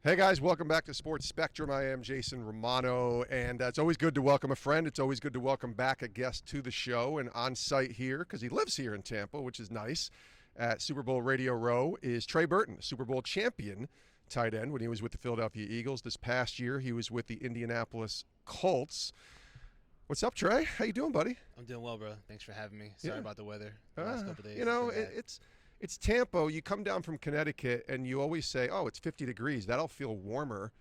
Hey guys, welcome back to Sports Spectrum. I am Jason Romano, and it's always good to welcome a friend. It's always good to welcome back a guest to the show. And on site here, because he lives here in Tampa, which is nice, at Super Bowl Radio Row, is Trey Burton, Super Bowl champion tight end when he was with the Philadelphia Eagles. This past year, he was with the Indianapolis Colts. What's up, Trey? How you doing, buddy? I'm doing well, bro. Thanks for having me. Sorry about the weather the last couple days. It's Tampa. You come down from Connecticut, and you always say, "Oh, it's 50 degrees. That'll feel warmer,"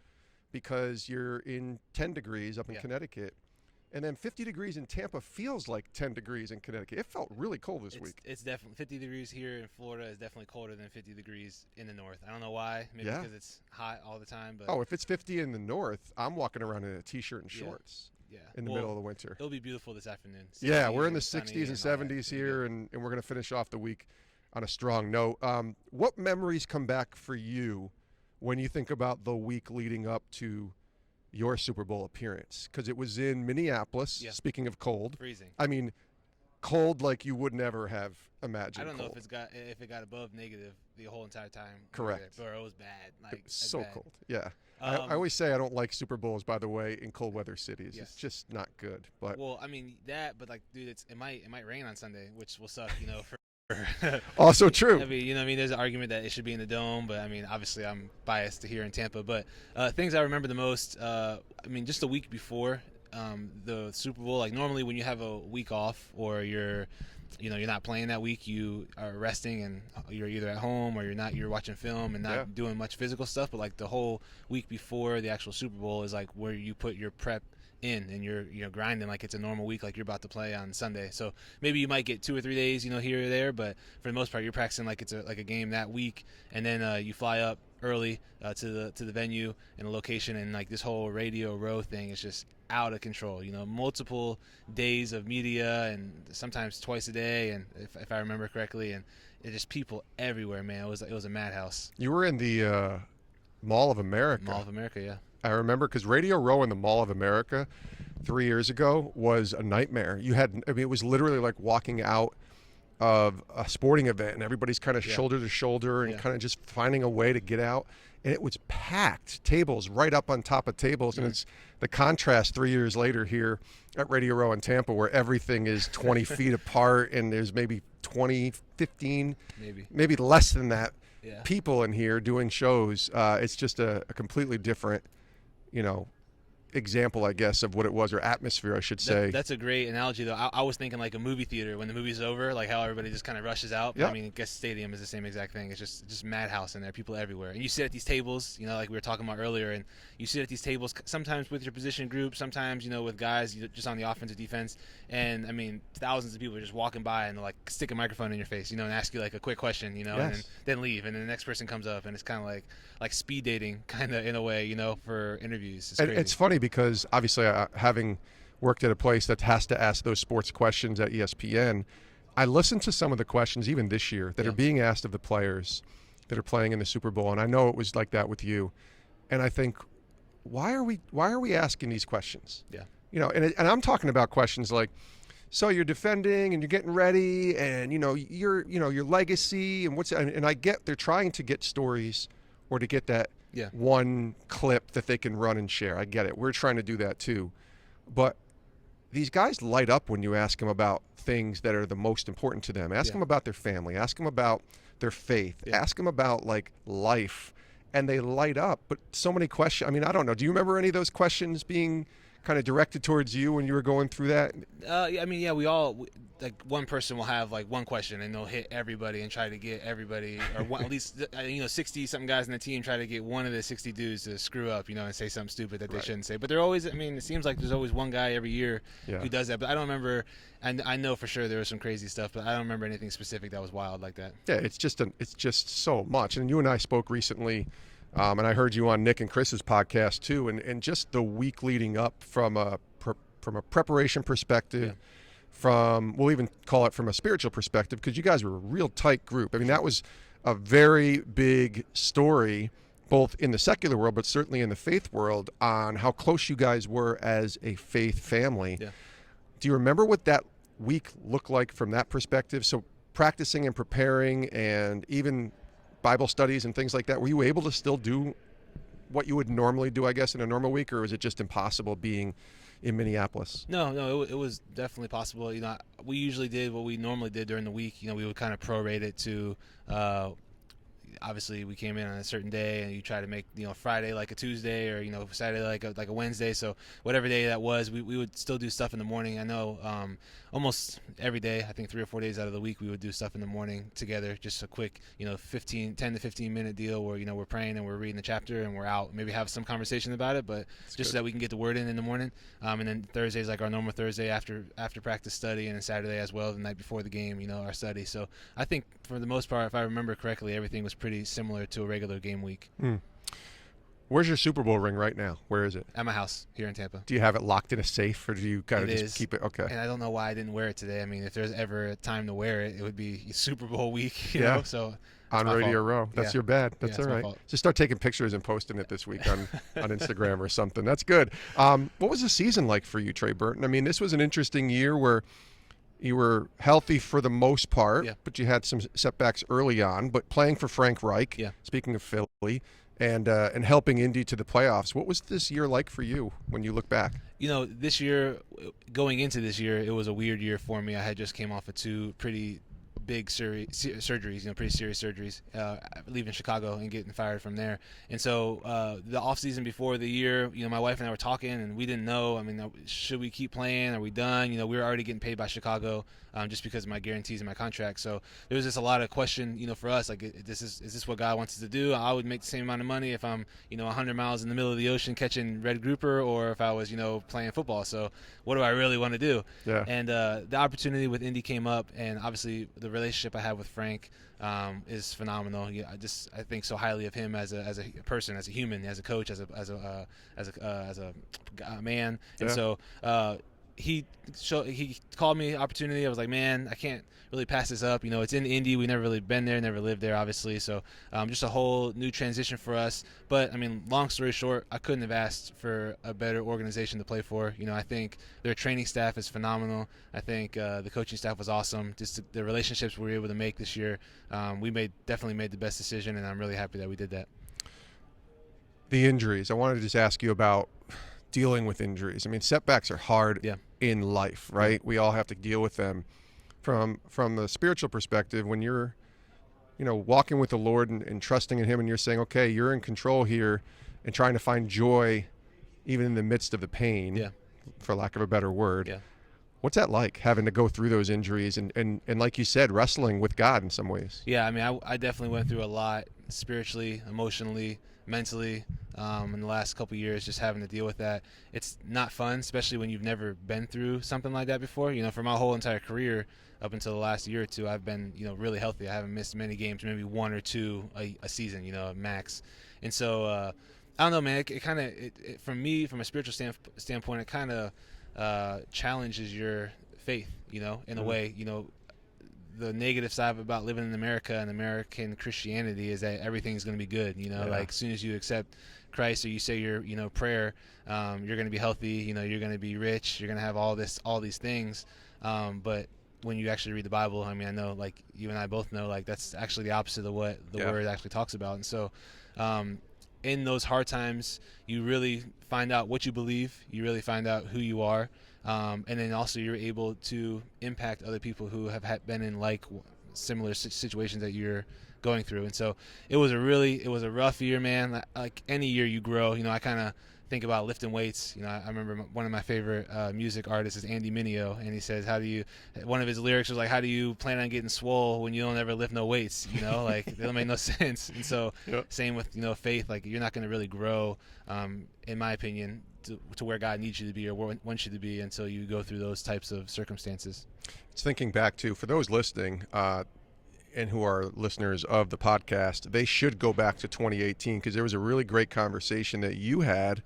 because you're in 10 degrees up in Connecticut. And then 50 degrees in Tampa feels like 10 degrees in Connecticut. It felt really cold this week. It's definitely 50 degrees here in Florida is definitely colder than 50 degrees in the north. I don't know why. Maybe because it's hot all the time. But if it's 50 in the north, I'm walking around in a t-shirt and shorts. In the middle of the winter. It'll be beautiful this afternoon. Yeah, we're in the 60s and 70s here, and we're going to finish off the week on a strong note. What memories come back for you when you think about the week leading up to your Super Bowl appearance? Because it was in Minneapolis, speaking of cold. Freezing. I mean, cold like you would never have imagined. I don't know cold. if it got above negative the whole entire time. Correct. Or it was bad. It was so cold. Yeah. I always say I don't like Super Bowls, by the way, in cold weather cities. It's just not good. But dude, it might rain on Sunday, which will suck, for also true. I mean, there's an argument that it should be in the dome, but I mean, obviously I'm biased to here in Tampa. But things I remember the most, just a week before the Super Bowl, like normally when you have a week off or you're not playing that week, you are resting and you're either at home or you're watching film and not doing much physical stuff. But like the whole week before the actual Super Bowl is like where you put your prep in and you're grinding like it's a normal week, like you're about to play on Sunday. So maybe you might get 2 or 3 days, here or there, but for the most part you're practicing like it's a game that week, and then you fly up early to the venue and the location, and like this whole Radio Row thing is just out of control. Multiple days of media and sometimes twice a day, and if I remember correctly, and it's just people everywhere, man. It was a madhouse. You were in the Mall of America. Mall of America, yeah. I remember because Radio Row in the Mall of America 3 years ago was a nightmare. It was literally like walking out of a sporting event and everybody's kind of shoulder to shoulder and kind of just finding a way to get out. And it was packed, tables right up on top of tables. And it's the contrast 3 years later here at Radio Row in Tampa, where everything is 20 feet apart and there's maybe 20, 15, maybe less than that people in here doing shows. It's just a completely different example, I guess, of what it was, or atmosphere, I should say. That's a great analogy, though. I was thinking like a movie theater when the movie's over, like how everybody just kind of rushes out. But, I mean, I guess stadium is the same exact thing. It's just madhouse in there, people everywhere. And you sit at these tables, like we were talking about earlier, and you sit at these tables sometimes with your position group, sometimes, with guys just on the offensive defense. And, I mean, thousands of people are just walking by and like stick a microphone in your face, and ask you like a quick question, and then leave. And then the next person comes up, and it's kind of like speed dating kind of in a way, for interviews. It's crazy. It's funny because obviously having worked at a place that has to ask those sports questions at ESPN, I listened to some of the questions even this year that are being asked of the players that are playing in the Super Bowl, and I know it was like that with you. And I think, why are we asking these questions? Yeah. And I'm talking about questions like, so you're defending and you're getting ready, and your legacy and I get they're trying to get stories or to get that one clip that they can run and share. I get it. We're trying to do that too. But these guys light up when you ask them about things that are the most important to them. Ask them about their family. Ask them about their faith. Ask them about like life. And they light up. But so many questions. I mean, I don't know. Do you remember any of those questions being kind of directed towards you when you were going through that? We all, like one person will have like one question and they'll hit everybody and try to get everybody, or one, at least 60 something guys in the team try to get one of the 60 dudes to screw up, and say something stupid that they shouldn't say. But they're always, it seems like there's always one guy every year who does that. But I don't remember, and I know for sure there was some crazy stuff, but I don't remember anything specific that was wild like that. Yeah, it's just so much. And you and I spoke recently. And I heard you on Nick and Chris's podcast too, and just the week leading up from a preparation perspective, we'll even call it from a spiritual perspective, because you guys were a real tight group. I mean, that was a very big story, both in the secular world, but certainly in the faith world, on how close you guys were as a faith family. Yeah. Do you remember what that week looked like from that perspective? So practicing and preparing and even Bible studies and things like that, were you able to still do what you would normally do, I guess, in a normal week, or was it just impossible being in Minneapolis? No, it was definitely possible. We usually did what we normally did during the week. We would kind of prorate it to. Obviously, we came in on a certain day, and you try to make Friday like a Tuesday, or Saturday like a Wednesday. So whatever day that was, we would still do stuff in the morning. I know almost every day, I think 3 or 4 days out of the week, we would do stuff in the morning together. Just a quick 10 to 15 minute deal where we're praying and we're reading the chapter and we're out. Maybe have some conversation about it, but That's just good. so that we can get the word in the morning. And then Thursday's like our normal Thursday after practice study, and then Saturday as well, the night before the game, our study. So I think for the most part, if I remember correctly, everything was pretty similar to a regular game week. Where's your Super Bowl ring right now? Where is it? At my house here in Tampa. Do you have it locked in a safe, or do you kind of just keep it? Okay. And I don't know why I didn't wear it today. I mean, if there's ever a time to wear it, it would be Super Bowl week, you know? So on Radio Row. That's your bad. That's all right. Just start taking pictures and posting it this week on Instagram or something. That's good. What was the season like for you, Trey Burton? I mean, this was an interesting year where you were healthy for the most part, but you had some setbacks early on. But playing for Frank Reich, speaking of Philly, and helping Indy to the playoffs. What was this year like for you when you look back? This year, going into this year, it was a weird year for me. I had just came off of 2 pretty big surgeries, pretty serious surgeries, leaving Chicago and getting fired from there. And so the off season before the year, my wife and I were talking, and we didn't know. I mean, should we keep playing? Are we done? We were already getting paid by Chicago just because of my guarantees and my contract. So there was just a lot of question, for us, like, is this what God wants us to do? I would make the same amount of money if I'm, 100 miles in the middle of the ocean catching red grouper, or if I was, playing football. So what do I really want to do? Yeah. And the opportunity with Indy came up, and obviously the relationship I have with Frank is phenomenal. I think so highly of him as a person, as a human, as a coach, as a man. And so he called me opportunity. I was like, man, I can't really pass this up. It's in Indy. We never really been there, never lived there, obviously. So just a whole new transition for us. But I mean, long story short, I couldn't have asked for a better organization to play for. I think their training staff is phenomenal. I think the coaching staff was awesome. Just the relationships we were able to make this year, we definitely made the best decision, and I'm really happy that we did that. The injuries. I wanted to just ask you about dealing with injuries. I mean, setbacks are hard in life, right? We all have to deal with them. From the spiritual perspective, when you're, walking with the Lord and trusting in Him, and you're saying, okay, you're in control here, and trying to find joy even in the midst of the pain, for lack of a better word. What's that like, having to go through those injuries and like you said, wrestling with God in some ways? Yeah, I mean, I definitely went through a lot spiritually, emotionally, mentally in the last couple of years, just having to deal with that. It's not fun, especially when you've never been through something like that before. For my whole entire career up until the last year or two, I've been really healthy. I haven't missed many games, maybe 1 or 2 a season, max. And so I don't know, man. It kind of, from me, from a spiritual standpoint, it kind of challenges your faith, in a way. The negative side about living in America and American Christianity is that everything's going to be good. Like as soon as you accept Christ, or you say your prayer, you're going to be healthy. You're going to be rich. You're going to have all these things. But when you actually read the Bible, I mean, I know, like you and I both know, like that's actually the opposite of what the Word actually talks about. And so, in those hard times, you really find out what you believe. You really find out who you are. And then also you're able to impact other people who have been in similar situations that you're going through. And so it was a rough year, man. Like any year you grow, I kind of think about lifting weights. I remember one of my favorite music artists is Andy Mineo, and he says, one of his lyrics was like, how do you plan on getting swole when you don't ever lift no weights? Like it don't make no sense. And so same with, faith, like you're not going to really grow, in my opinion, to where God needs you to be or wants you to be until you go through those types of circumstances. It's thinking back to, for those listening and who are listeners of the podcast, they should go back to 2018, because there was a really great conversation that you had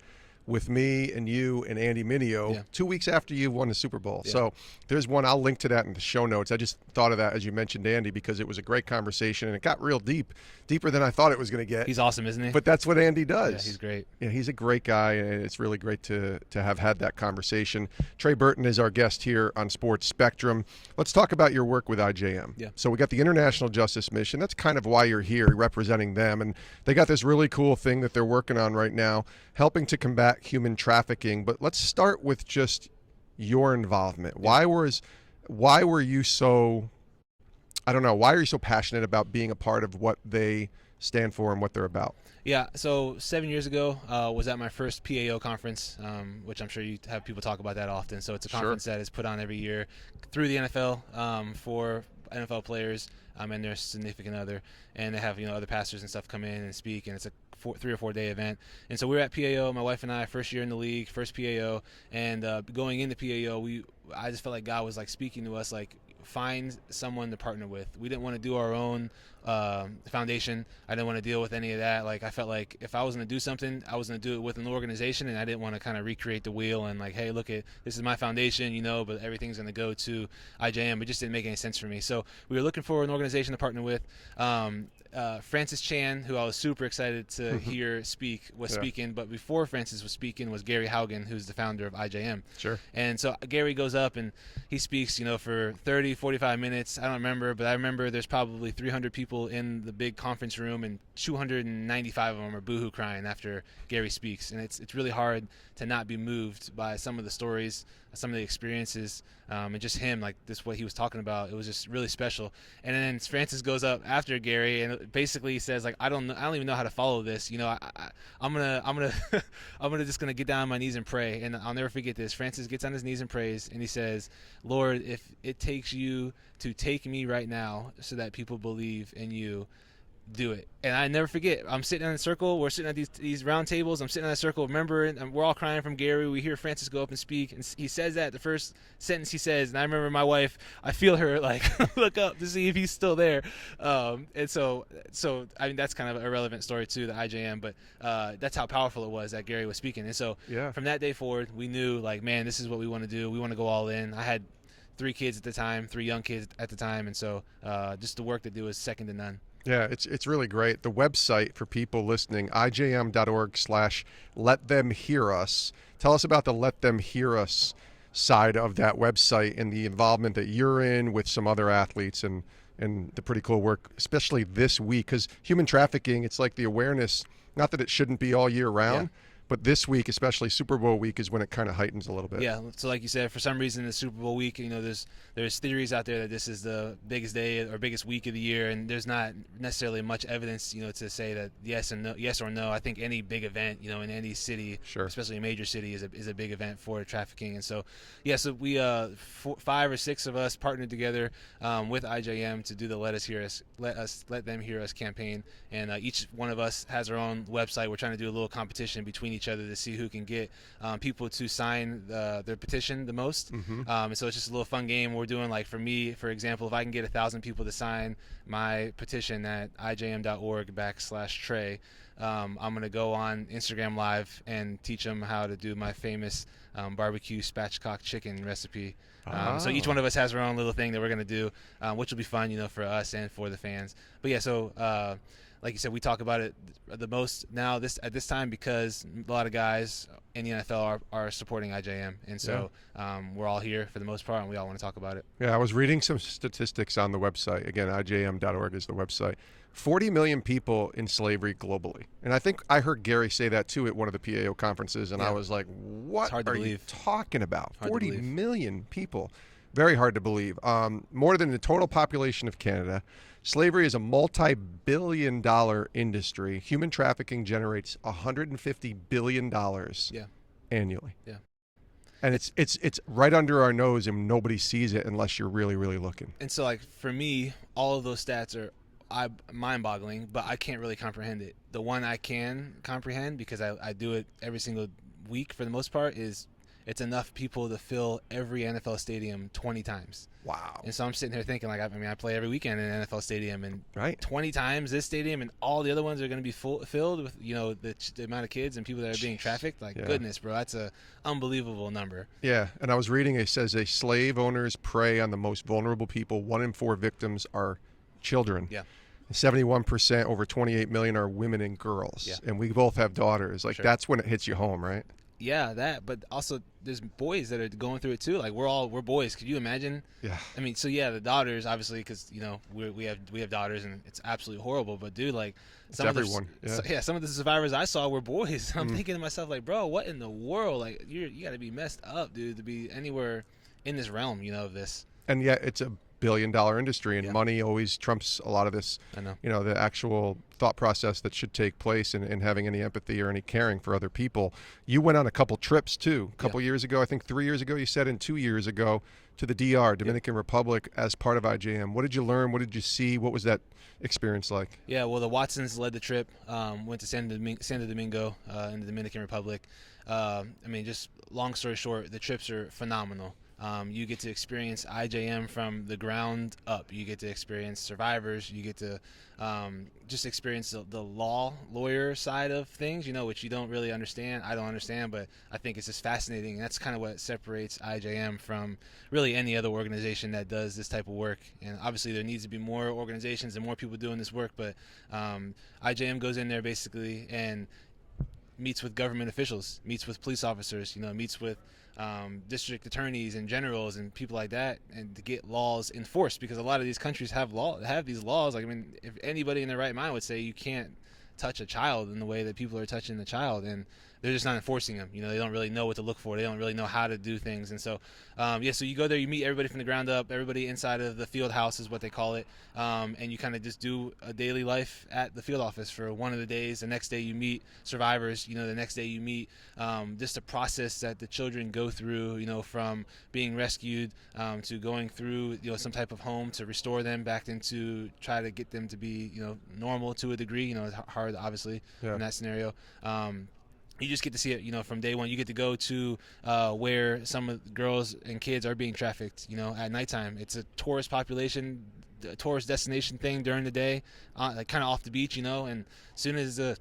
with me and you and Andy Mineo 2 weeks after you won the Super Bowl. Yeah. So there's one. I'll link to that in the show notes. I just thought of that as you mentioned Andy, because it was a great conversation and it got real deep, deeper than I thought it was going to get. He's awesome, isn't he? But that's what Andy does. Yeah, he's great. Yeah, he's a great guy, and it's really great to have had that conversation. Trey Burton is our guest here on Sports Spectrum. Let's talk about your work with IJM. Yeah. So we got the International Justice Mission. That's kind of why you're here, representing them. And they got this really cool thing that they're working on right now, helping to combat human trafficking. But let's start with just your involvement. Why were you so, I don't know, why are you so passionate about being a part of what they stand for and what they're about? Yeah, so 7 years ago was at my first PAO conference, which I'm sure you have people talk about that often. So it's a conference that is put on every year through the NFL for NFL players and their significant other, and they have other pastors and stuff come in and speak, and it's a 3 or 4 day event. And so we were at PAO, my wife and I, first year in the league, first PAO, and going into PAO, I just felt like God was like speaking to us, like, find someone to partner with. We didn't want to do our own foundation. I didn't want to deal with any of that. Like, I felt like if I was going to do something, I was going to do it with an organization, and I didn't want to kind of recreate the wheel and like, hey, look, this is my foundation, but everything's going to go to IJM. It just didn't make any sense for me. So we were looking for an organization to partner with. Francis Chan, who I was super excited to hear speak, was speaking, but before Francis was speaking was Gary Haugen, who's the founder of IJM. Sure. And so Gary goes up and he speaks, for 30, 45 minutes. I don't remember, but I remember there's probably 300 people in the big conference room, and 295 of them are boohoo crying after Gary speaks. And it's really hard to not be moved by some of the stories, some of the experiences, and just him, like this, what he was talking about. It was just really special. And then Francis goes up after Gary and basically says, like, I don't even know how to follow this. I'm just gonna get down on my knees and pray. And I'll never forget this. Francis gets on his knees and prays, and he says, Lord, if it takes you to take me right now so that people believe in you, do it. And I never forget, I'm sitting in a circle, we're sitting at these round tables, I'm sitting in a circle, remember, and we're all crying from Gary. We hear Francis go up and speak, and he says that, the first sentence he says, and I remember my wife, I feel her like look up to see if he's still there. And so I mean, that's kind of a relevant story to the IJM, but that's how powerful it was that Gary was speaking. And so from that day forward, we knew, like, man, this is what we want to do. We want to go all in. I had 3 young kids at the time, and so just the work they do is second to none. Yeah, it's really great. The website for people listening, ijm.org/let them hear us. Tell us about the Let Them Hear Us side of that website and the involvement that you're in with some other athletes and the pretty cool work, especially this week, because human trafficking, it's like the awareness, not that it shouldn't be all year round, but this week, especially Super Bowl week, is when it kind of heightens a little bit. Yeah, so like you said, for some reason, the Super Bowl week, there's theories out there that this is the biggest day or biggest week of the year, and there's not necessarily much evidence, to say that yes or no. I think any big event, in any city, especially a major city, is a big event for trafficking. And so, so we 5 or 6 of us partnered together with IJM to do the Let Them Hear Us campaign, and each one of us has our own website. We're trying to do a little competition between each other to see who can get people to sign their petition the most. And so it's just a little fun game we're doing. Like, for me, for example, if I can get 1,000 people to sign my petition at ijm.org/Trey, I'm going to go on Instagram Live and teach them how to do my famous barbecue spatchcock chicken recipe. So each one of us has our own little thing that we're going to do, which will be fun, for us and for the fans. But yeah, so like you said, we talk about it the most now at this time because a lot of guys in the NFL are supporting IJM, and so we're all here for the most part, and we all want to talk about it. Yeah, I was reading some statistics on the website. Again, IJM.org is the website. 40 million people in slavery globally. And I think I heard Gary say that too at one of the PAO conferences, and I was like, what are you talking about? 40 million people. Very hard to believe. More than the total population of Canada. Slavery is a multi-billion-dollar industry. Human trafficking generates $150 billion annually. Yeah. And it's right under our nose, and nobody sees it unless you're really, really looking. And so, like, for me, all of those stats are mind-boggling, but I can't really comprehend it. The one I can comprehend, because I do it every single week for the most part, is it's enough people to fill every NFL stadium 20 times. Wow. And so I'm sitting here thinking, like, I mean, I play every weekend in an NFL stadium, and right. 20 times this stadium and all the other ones are going to be filled with, you know, the amount of kids and people that are being trafficked. Like, goodness, bro, that's a unbelievable number. Yeah, and I was reading, it says slave owners prey on the most vulnerable people. 1 in 4 victims are children. Yeah. 71%, over 28 million, are women and girls. Yeah. And we both have daughters. Like, that's when it hits you home, right? Yeah, that, but also there's boys that are going through it too. Like, we're boys. Could you imagine? Yeah. I mean, so yeah, the daughters, obviously, because, you know, we have daughters, and it's absolutely horrible. But dude, like, some of the survivors I saw were boys. I'm thinking to myself, like, bro, what in the world? Like, you got to be messed up, dude, to be anywhere in this realm, you know, of this. And yet it's a billion-dollar industry, and money always trumps a lot of this. I know. You know, the actual thought process that should take place in having any empathy or any caring for other people. You went on a couple trips too, a couple years ago, I think 3 years ago you said, and 2 years ago, to the DR, Dominican Republic, as part of IJM. What did you learn? What did you see? What was that experience like? Yeah, well, the Watsons led the trip, went to Santo Domingo in the Dominican Republic. I mean, just long story short, the trips are phenomenal. You get to experience IJM from the ground up. You get to experience survivors. You get to just experience the lawyer side of things, you know, which you don't really understand. I don't understand, but I think it's just fascinating. That's kind of what separates IJM from really any other organization that does this type of work. And obviously there needs to be more organizations and more people doing this work, but IJM goes in there basically and meets with government officials, meets with police officers, you know, meets with district attorneys and generals and people like that, and to get laws enforced, because a lot of these countries have these laws. Like, I mean, if anybody in their right mind would say you can't touch a child in the way that people are touching the child, and they're just not enforcing them. You know, they don't really know what to look for. They don't really know how to do things. And so, so you go there, you meet everybody from the ground up, everybody inside of the field house is what they call it. And you kind of just do a daily life at the field office for one of the days. The next day you meet survivors, you know, the next day you meet just a process that the children go through, you know, from being rescued to going through, you know, some type of home to restore them back into, try to get them to be, you know, normal to a degree. You know, it's hard, obviously, in that scenario. You just get to see it, you know, from day one. You get to go to where some of the girls and kids are being trafficked, you know, at nighttime. It's a tourist population, a tourist destination thing during the day, like kind of off the beach, you know, and as soon as the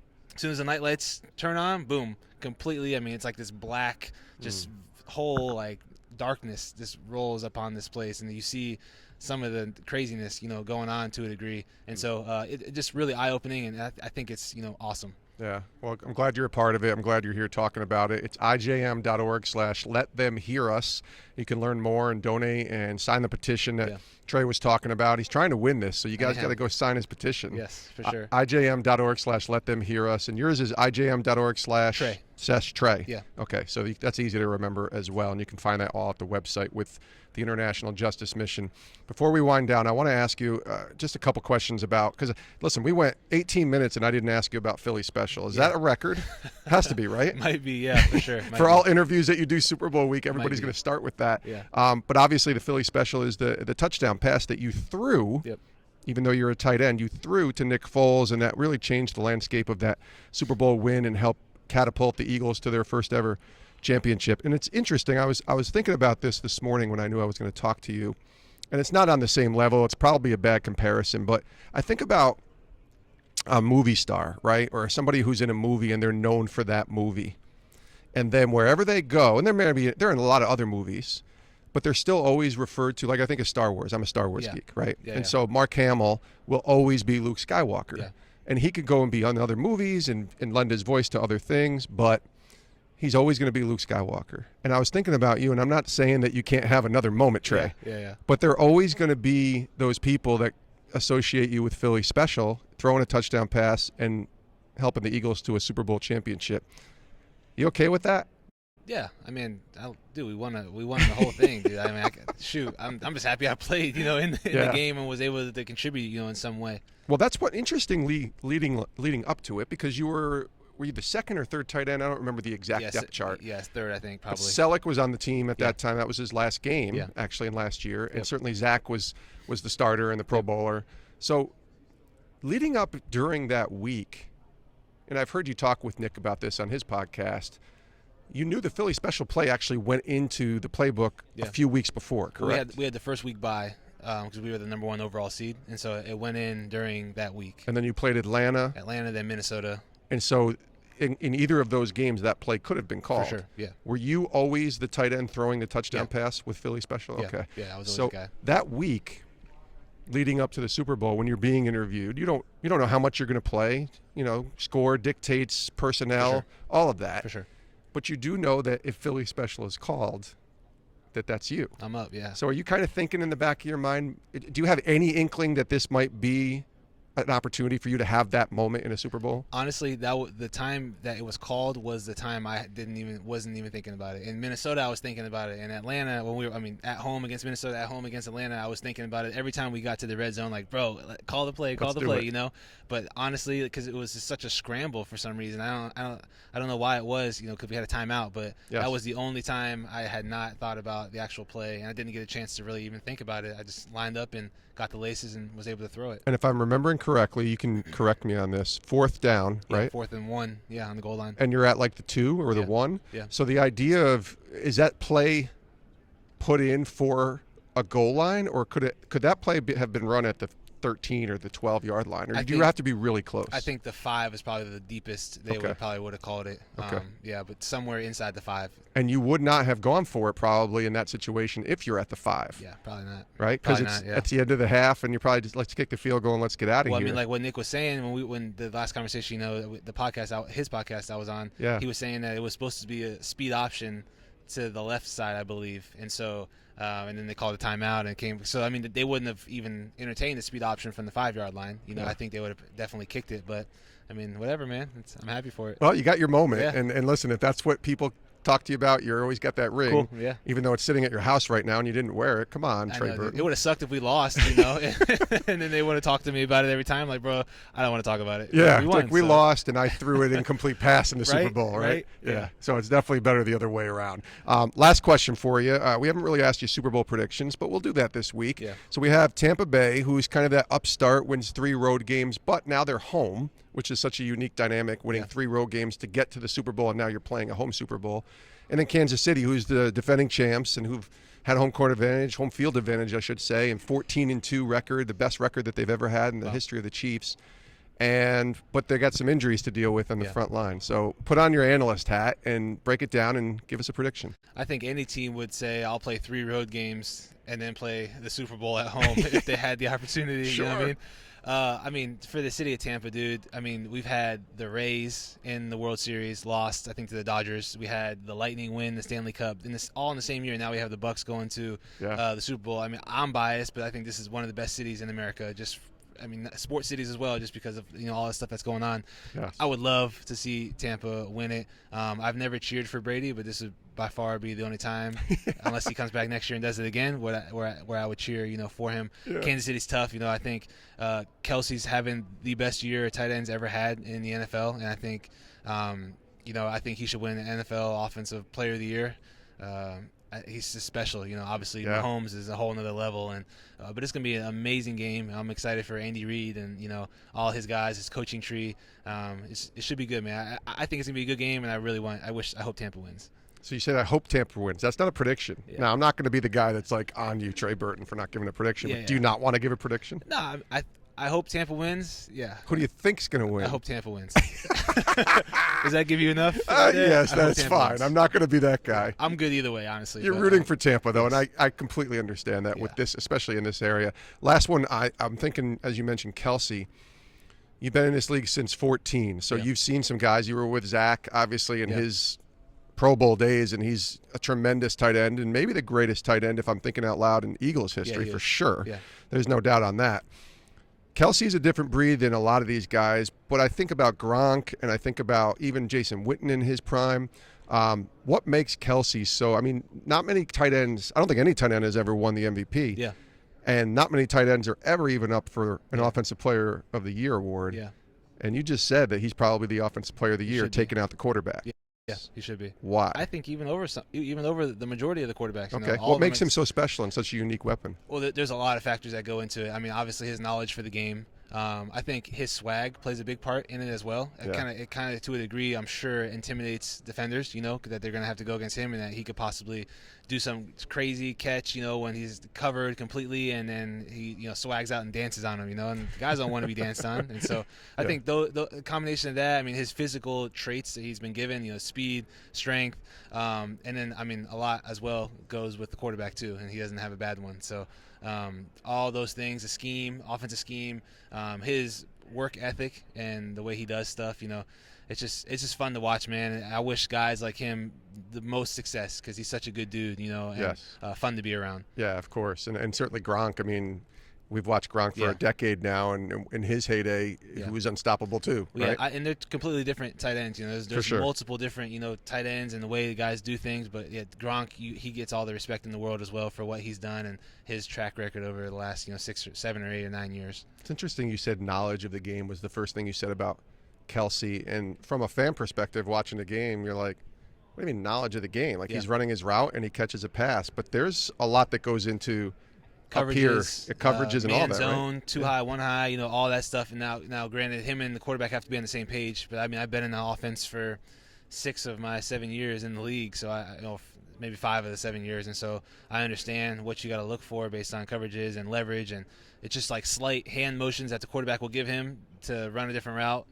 night lights turn on, boom, completely, I mean, it's like this black, just whole, like, darkness just rolls upon this place, and you see some of the craziness, you know, going on to a degree. And so it just really eye-opening, and I think it's, you know, awesome. Yeah, well, I'm glad you're a part of it. I'm glad you're here talking about it. It's ijm.org/letthemhearus. You can learn more and donate and sign the petition that Trey was talking about. He's trying to win this, so you guys got to go sign his petition. Yes, for sure. ijm.org/letthemhearus, and yours is ijm.org/Trey. Yeah. Okay, so that's easy to remember as well, and you can find that all at the website with the International Justice Mission. Before we wind down, I want to ask you just a couple questions about, because, listen, we went 18 minutes and I didn't ask you about Philly Special. Is that a record? Has to be, right? Might be, yeah, for sure. For all interviews that you do Super Bowl week, everybody's going to start with that. Yeah. But obviously the Philly Special is the touchdown pass that you threw. Yep. Even though you're a tight end, you threw to Nick Foles, and that really changed the landscape of that Super Bowl win and helped catapult the Eagles to their first ever championship. And it's interesting. I was thinking about this morning when I knew I was going to talk to you, and it's not on the same level. It's probably a bad comparison, but I think about a movie star, right, or somebody who's in a movie and they're known for that movie, and then wherever they go, and they're in a lot of other movies, but they're still always referred to, like, I think of Star Wars. I'm a Star Wars geek, right? Yeah, and so Mark Hamill will always be Luke Skywalker. Yeah. And he could go and be on other movies and lend his voice to other things, but he's always going to be Luke Skywalker. And I was thinking about you, and I'm not saying that you can't have another moment, Trey. Yeah. But there are always going to be those people that associate you with Philly Special, throwing a touchdown pass and helping the Eagles to a Super Bowl championship. You okay with that? Yeah, I mean, dude, we won the whole thing, dude. I mean, I'm just happy I played, you know, in the game and was able to contribute, you know, in some way. Well, that's what, interestingly, leading up to it, because were you the second or third tight end? I don't remember the exact depth chart. Yes, third, I think, probably. But Selleck was on the team at that time. That was his last game, actually, in last year. And certainly Zach was the starter and the Pro Bowler. So leading up during that week, and I've heard you talk with Nick about this on his podcast, you knew the Philly special play actually went into the playbook a few weeks before, correct? We had the first week bye because we were the number 1 overall seed, and so it went in during that week. And then you played Atlanta, then Minnesota. And so in either of those games, that play could have been called. For sure, yeah. Were you always the tight end throwing the touchdown pass with Philly special? Yeah. Okay. Yeah, I was always so the guy. That week leading up to the Super Bowl, when you're being interviewed, you don't know how much you're going to play. Score dictates personnel, all of that. For sure. But you do know that if Philly special is called, that's you. I'm up, yeah. So are you kind of thinking in the back of your mind, do you have any inkling that this might be an opportunity for you to have that moment in a Super Bowl? Honestly, the time that it was called was the time I wasn't even thinking about it. In Minnesota, I was thinking about it. In Atlanta, when we were, at home against Minnesota, at home against Atlanta, I was thinking about it every time we got to the red zone. Like, bro, call the play, But honestly, because it was just such a scramble for some reason, I don't know why it was. Because we had a timeout, but that was the only time I had not thought about the actual play, and I didn't get a chance to really even think about it. I just lined up and got the laces and was able to throw it. And if I'm remembering correctly, you can correct me on this, 4th down, right? 4th and 1, on the goal line. And you're at like the 2 or the 1? Yeah. So the idea of, is that play put in for a goal line, or could that play have been run at the 13 or the 12-yard line, or do you have to be really close? I think the 5 is probably the deepest they would have called it. Okay. But somewhere inside the 5. And you would not have gone for it probably in that situation if you're at the 5. Yeah, probably not. Right? Because it's at the end of the half, and you're probably just, let's kick the field goal and let's get out of here. Well, I mean, like what Nick was saying when the last conversation, the podcast, his podcast I was on, he was saying that it was supposed to be a speed option to the left side, I believe, and so. And then they called a timeout and it came. So, I mean, they wouldn't have even entertained the speed option from the 5-yard line. I think they would have definitely kicked it. But, I mean, whatever, man. I'm happy for it. Well, you got your moment. And listen, if that's what people talk to you about, you always got that ring. Cool, yeah. Even though it's sitting at your house right now and you didn't wear it. Come on, Trey Burton. It would have sucked if we lost, and then they would have talked to me about it every time. Like, bro, I don't want to talk about it. Yeah, we lost, and I threw an incomplete pass in the Super Bowl, right? Yeah. So it's definitely better the other way around. Last question for you. We haven't really asked you Super Bowl predictions, but we'll do that this week. Yeah. So we have Tampa Bay, who's kind of that upstart, wins 3 road games, but now they're home, which is such a unique dynamic, winning 3 road games to get to the Super Bowl, and now you're playing a home Super Bowl. And then Kansas City, who's the defending champs and who've had home court advantage, home field advantage, I should say, and 14-2 record, the best record that they've ever had in the history of the Chiefs. But they got some injuries to deal with on the front line. So put on your analyst hat and break it down and give us a prediction. I think any team would say I'll play 3 road games and then play the Super Bowl at home if they had the opportunity. Sure. You know what I mean? For the city of Tampa, dude, I mean, we've had the in the World Series, lost, I think, to the Dodgers. We had the Lightning win the Stanley Cup all in the same year. Now we have the Bucks going to the Super Bowl. I mean, I'm biased, but I think this is one of the best cities in America. Sports cities as well, just because of all the stuff that's going on. Yes. I would love to see Tampa win it. I've never cheered for Brady, but this would by far be the only time, unless he comes back next year and does it again, where I would cheer, for him. Yeah. Kansas City's tough. I think Kelsey's having the best year a tight end's ever had in the NFL, and I think, I think he should win the NFL Offensive Player of the Year. He's just special, obviously Mahomes is a whole nother level, but it's going to be an amazing game. I'm excited for Andy Reid and, all his guys, his coaching tree. It should be good, man. I think it's going to be a good game, and I hope Tampa wins. So you said, I hope Tampa wins. That's not a prediction. Yeah. Now, I'm not going to be the guy that's like on you, Trey Burton, for not giving a prediction. But do you not want to give a prediction? No, I hope Tampa wins. Yeah. Who do you think's going to win? I hope Tampa wins. Does that give you enough? Yes, that's fine. Wins. I'm not going to be that guy. I'm good either way, honestly. You're rooting for Tampa, though, and I completely understand that with this, especially in this area. Last one, I'm thinking, as you mentioned, Kelsey. You've been in this league since 14, so you've seen some guys. You were with Zach, obviously, in his Pro Bowl days, and he's a tremendous tight end, and maybe the greatest tight end, if I'm thinking out loud, in Eagles history, for sure. Yeah. There's no doubt on that. Kelsey's a different breed than a lot of these guys, but I think about Gronk, and I think about even Jason Witten in his prime. What makes Kelsey so, not many tight ends, I don't think any tight end has ever won the MVP. Yeah. And not many tight ends are ever even up for an Offensive Player of the Year award. Yeah. And you just said that he's probably the Offensive Player of the Year, taking out the quarterback. Yeah. Yeah, he should be. Why? I think even over the majority of the quarterbacks. Okay. What makes him so special and such a unique weapon? Well, there's a lot of factors that go into it. Obviously his knowledge for the game. I think his swag plays a big part in it as well. It kind of to a degree, I'm sure, intimidates defenders. That they're going to have to go against him, and that he could possibly do some crazy catch. When he's covered completely, and then he swags out and dances on him. And guys don't want to be danced on, and so I think the combination of that, his physical traits that he's been given, speed, strength, and then a lot as well goes with the quarterback too, and he doesn't have a bad one. So all those things, the scheme, offensive scheme, his work ethic, and the way he does stuff, it's just fun to watch, man. I wish guys like him the most success because he's such a good dude, and fun to be around. Yeah, of course, and certainly Gronk. We've watched Gronk for a decade now, and in his heyday, he was unstoppable too, right? Yeah, and they're completely different tight ends. There's multiple different, tight ends and the way the guys do things. But Gronk, he gets all the respect in the world as well for what he's done and his track record over the last 6 or 7 or 8 or 9 years. It's interesting you said knowledge of the game was the first thing you said about Kelsey, and from a fan perspective, watching the game, you're like, what do you mean knowledge of the game? Like he's running his route and he catches a pass, but there's a lot that goes into coverages and all that, zone, right? Too high, one high, all that stuff. And now, granted, him and the quarterback have to be on the same page. But I've been in the offense for 6 of my 7 years in the league, so maybe 5 of the 7 years, and so I understand what you got to look for based on coverages and leverage, and it's just like slight hand motions that the quarterback will give him to run a different route,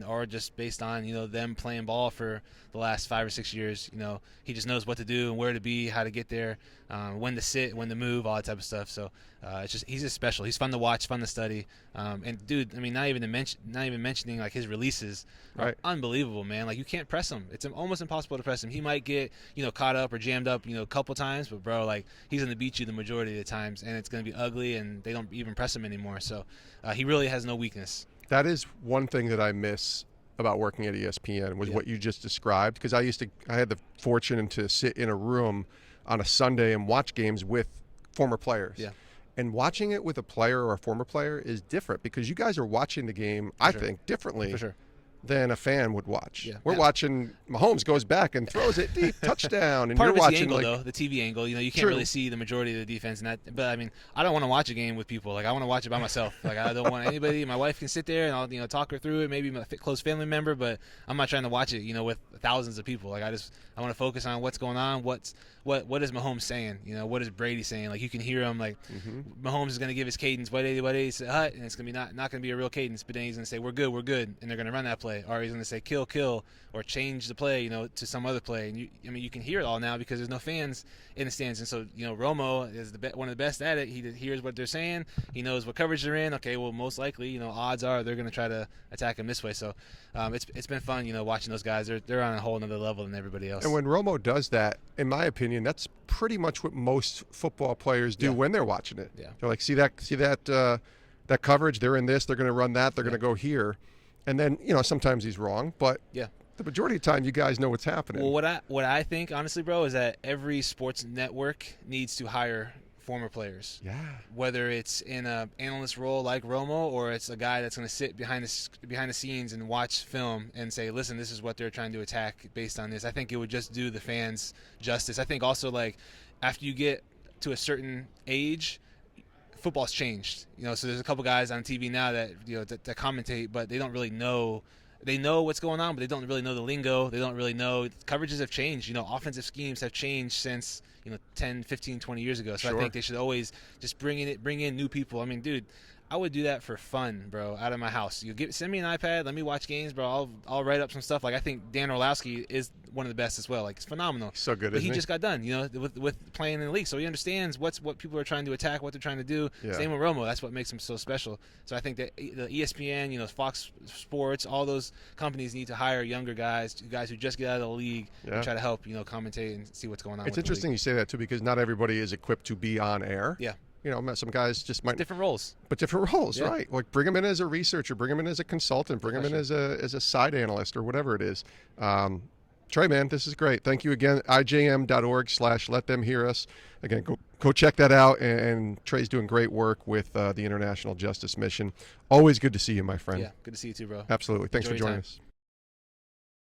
or just based on them playing ball for the last 5 or 6 years. He just knows what to do and where to be, how to get there, when to sit, when to move, all that type of stuff. So he's just special. He's fun to watch, fun to study, and dude, not even mentioning like his releases, unbelievable, man. Like you can't press him. It's almost impossible to press him. He might get caught up or jammed up a couple times, but bro, like he's going to beat you the majority of the times, and it's going to be ugly, and they don't even press him anymore. So he really has no weakness. That is one thing that I miss about working at ESPN was what you just described, because I had the fortune to sit in a room on a Sunday and watch games with former players. Yeah. And watching it with a player or a former player is different because you guys are watching the game, I think, differently than a fan would watch. Yeah. We're watching Mahomes goes back and throws it deep, touchdown, and part you're of it's watching the angle, though, the TV angle. You can't really see the majority of the defense, and that. But I don't want to watch a game with people. Like I want to watch it by myself. Like I don't want anybody. My wife can sit there and I'll talk her through it. Maybe my close family member, but I'm not trying to watch it with thousands of people. Like I want to focus on what's going on. What is Mahomes saying? What is Brady saying? Like you can hear him. Like Mahomes is going to give his cadence, what and it's going to be not going to be a real cadence. But then he's going to say we're good, and they're going to run that play, or he's going to say kill, or change the play, to some other play. And you can hear it all now because there's no fans in the stands. And so Romo is one of the best at it. He hears what they're saying. He knows what coverage they're in. Okay, well most likely odds are they're going to try to attack him this way. So it's been fun watching those guys. They're on a whole another level than everybody else. And when Romo does that, in my opinion, that's pretty much what most football players do when they're watching it. Yeah. They're like, see that coverage, they're in this, they're going to run that, they're going to go here. And then, sometimes he's wrong, but the majority of the time you guys know what's happening. Well, what I think, honestly, bro, is that every sports network needs to hire former players. Yeah. Whether it's in an analyst role like Romo, or it's a guy that's going to sit behind the scenes and watch film and say, listen, this is what they're trying to attack based on this. I think it would just do the fans justice. I think also, like, after you get to a certain age, football's changed. So there's a couple guys on TV now that that commentate, but they don't really know. They know what's going on, but they don't really know the lingo. They don't really know. Coverages have changed. Offensive schemes have changed since 10, 15, 20 years ago. So I think they should always just bring in new people. Dude, I would do that for fun, bro, out of my house. Send me an iPad, let me watch games, bro. I'll write up some stuff. Like I think Dan Orlowski is one of the best as well. Like it's phenomenal. So good, but he just got done, with playing in the league, so he understands what people are trying to attack, what they're trying to do. Yeah. Same with Romo. That's what makes him so special. So I think that the ESPN, Fox Sports, all those companies need to hire younger guys who just get out of the league and try to help, commentate and see what's going on. It's interesting you say that too, because not everybody is equipped to be on air. Yeah. Some guys just might different roles, right? Like bring them in as a researcher, bring them in as a consultant, bring them in as a side analyst or whatever it is. Trey, man, this is great. Thank you again. IJM.org/letthemhearus. Again, go check that out. And Trey's doing great work with the International Justice Mission. Always good to see you, my friend. Yeah, good to see you too, bro. Absolutely. Thanks for joining us.